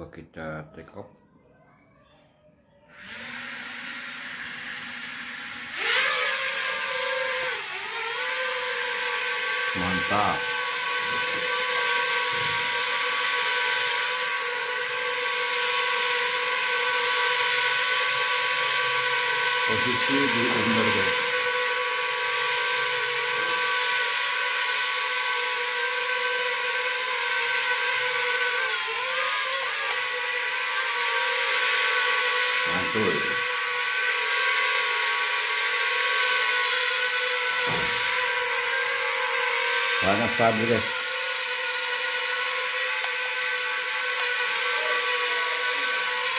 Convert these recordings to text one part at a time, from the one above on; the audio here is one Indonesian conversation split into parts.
Coba kita take off. Mantap. Posisi di under guys. Mantul. Sangat stabil guys.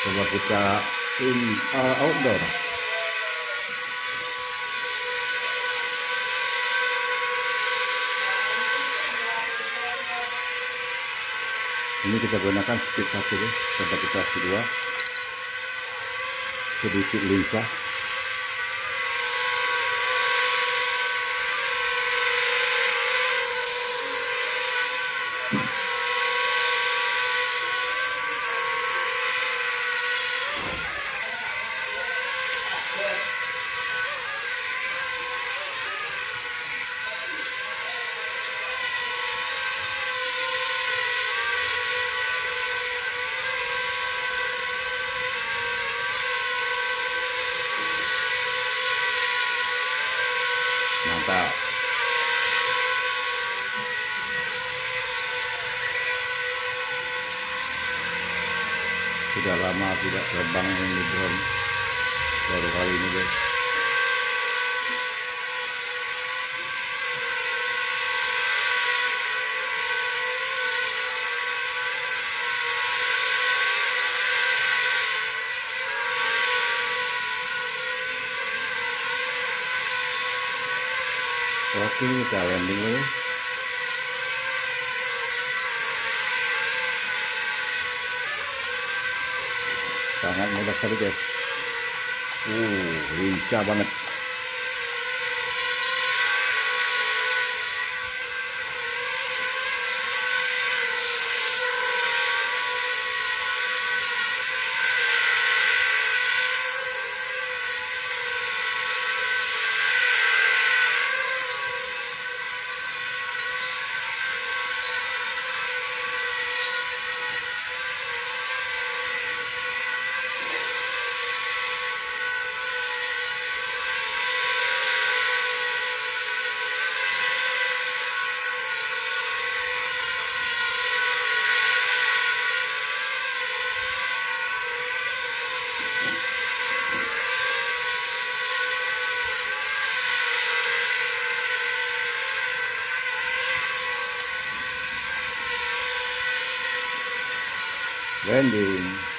Coba kita outdoor. Ini kita gunakan speed 1 guys. Coba kita speed 2. Sedikit lincah. Mantap. Sudah lama tidak terbang ini drone, baru kali ini guys. Oke, kita landing dulu. Sangat mudah sekali guys. Lincah banget. Landing.